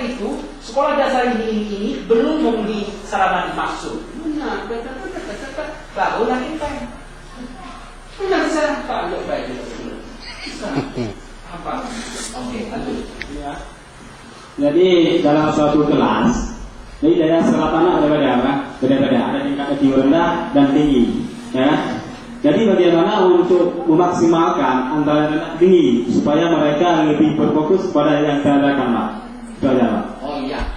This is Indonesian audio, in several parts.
sampai itu sekolah dasar ini belum memenuhi sarana dimaksud. Nah, baru lagi Pak. Enggak bisa Pak, enggak baik dulu. Apa? Oke, lanjut. Ya. Jadi dalam suatu kelas, jadi daya serap anak ada apa? Beda-beda. Ada tingkat IQ rendah dan tinggi. Ya. Jadi bagaimana untuk memaksimalkan antara rendah tinggi supaya mereka lebih berfokus pada yang diadakan, Pak? Oh iya.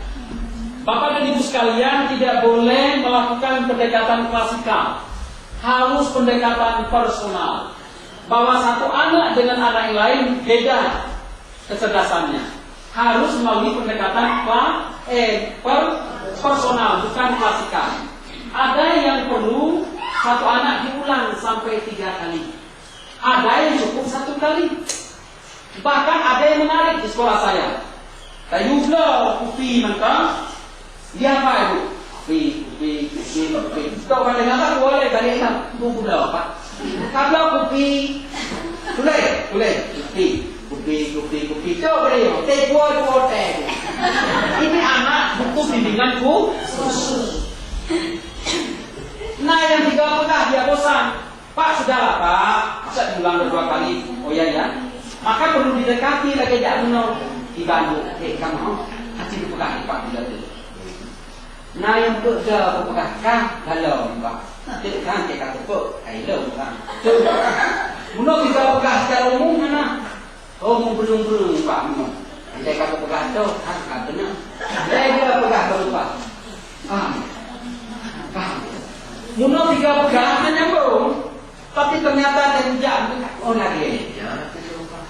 Bapak dan Ibu sekalian, tidak boleh melakukan pendekatan klasikal. Harus pendekatan personal. Bahwa satu anak dengan anak yang lain beda kecerdasannya. Harus melalui pendekatan personal, bukan klasikal. Ada yang perlu satu anak diulang sampai 3 kali. Ada yang cukup 1 kali. Bahkan ada yang menarik di sekolah saya. Kayu bela, kupi mentah. Dia apa ibu? Kupi. Tahu pada apa boleh balik enam. Kupi bela apa? Kalau kupi, boleh. Kupi. Coba dia. Teguh. Ini anak buku bimbinganku. Nah yang 3 pegah dia bosan. Pak sudahlah Pak, masa diulang 2 kali. Oh ya. Maka perlu didekati lagi jak benar. Dibantu, kamu hati dipegah Pak bila tu. Nah yang kerja pegah kah kalau Pak. Tidak kan dia kata Pak, hello Pak. Menurut kita pegah secara umum mana? Oh belum Pak. Dia kata pegah tu, benar. Dia pegah baru Pak. Menurut 3 pegah menyambung, tapi ternyata ada jam. Oh lagi.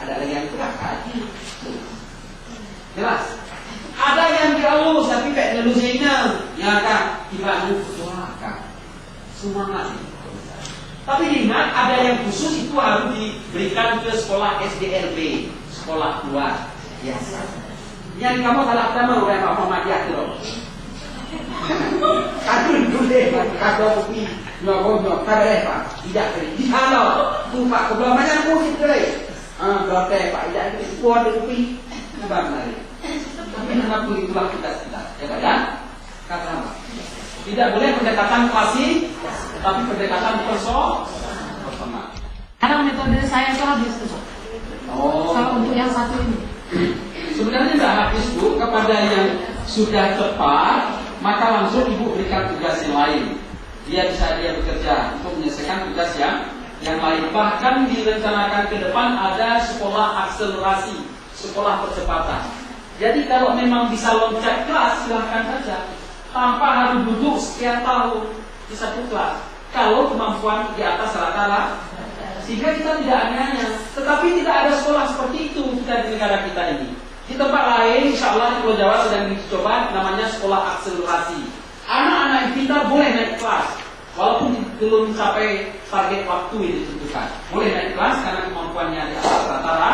Ada lagi yang pegah kaji. Jelas. Ada yang halus tapi kayak delusional. Ya kan, dibantu doakan. Semangat. Tapi ingat ada yang khusus itu harus diberikan ke sekolah SDLB, sekolah luar biasa. Yang kamu salah pertama oleh Pak Muhammadiyah itu. Kadun dulu kado kopi, nyok Pak. Tidak di sana. Tu Pak kebelamanya aku gitu deh. Berarti Pak tidak itu kuat kopi. Bang lagi. Tapi kenapa itulah kita ya kan? Kata apa? Tidak boleh pendekatan klasik, tapi pendekatan personal. Karena metode saya itu habis tuh. Kalau untuk yang satu ini. Sebenarnya tidak habis Bu, kepada yang sudah tepat, maka langsung Ibu berikan tugas yang lain. Dia bekerja untuk menyelesaikan tugas yang lain. Bahkan direncanakan ke depan ada sekolah akselerasi, sekolah percepatan. Jadi kalau memang bisa loncat kelas, silahkan saja. Tanpa harus duduk sekian tahun di satu kelas. Kalau kemampuan di atas rata-rata, sehingga kita tidak aniaya. Tetapi tidak ada sekolah seperti itu kita di negara kita ini. Di tempat lain, insya Allah di Pulau Jawa sedang dicoba, namanya sekolah akselerasi. Anak-anak yang pintar boleh naik kelas, walaupun belum mencapai target waktu yang ditentukan. Boleh naik kelas karena kemampuannya di atas rata-rata.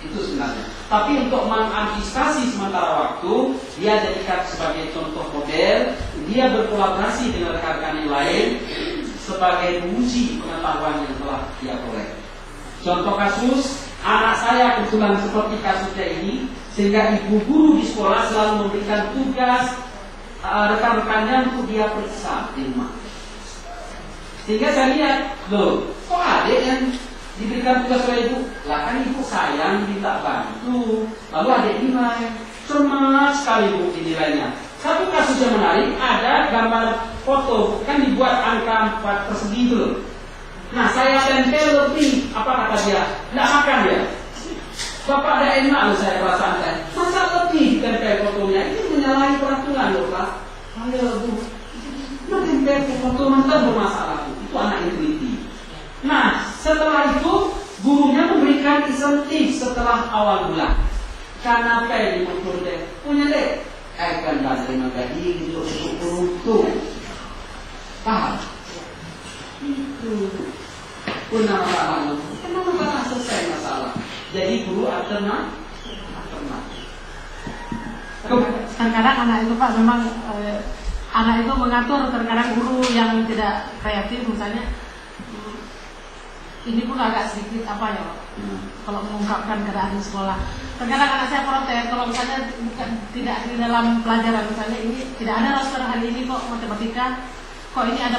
Itu sebenarnya. Tapi untuk mengantisipasi sementara waktu, dia jadikan sebagai contoh model. Dia berkolaborasi dengan rekan-rekan yang lain sebagai menguji pengetahuan yang telah dia peroleh. Contoh kasus, anak saya kebetulan seperti kasusnya ini, sehingga ibu guru di sekolah selalu memberikan tugas rekan-rekannya untuk dia periksa di rumah. Sehingga saya lihat, loh, kok adik yang diberikan tugas oleh ibu? Lah kan ibu sayang minta bantu. Lalu adik nilai, cermat sekali bu nilainya. Satu kasus yang menarik, ada gambar foto, kan dibuat angka 4 persegi itu loh. Nah saya tempel lebih, apa kata dia? Tidak makan dia. Bapak ada enak loh saya perasaan saya. Masa lebih tempel fotonya? Itu menyalahi peraturan loh Pak. Ayo bu, tempel foto mantan bermasalah bu. Itu anak yang teliti. Nah setelah itu gurunya memberikan insentif setelah awal bulan. Karena apa yang dimaksud deh? Punya deh. Akan terima gaji untuk beruntung. Paham? Itu pun masalah. Kenapa tak selesai masalah? Jadi guru alternatif. Kadang-kadang anak itu Pak memang anak itu mengatur. Kadang-kadang guru yang tidak kreatif misalnya. Ini pun agak sedikit apa ya Pak, kalau mengungkapkan keadaan di sekolah. terkadang anak saya protes kalau misalnya bukan tidak di dalam pelajaran, misalnya ini tidak ada roster hari ini kok matematika, kok ini ada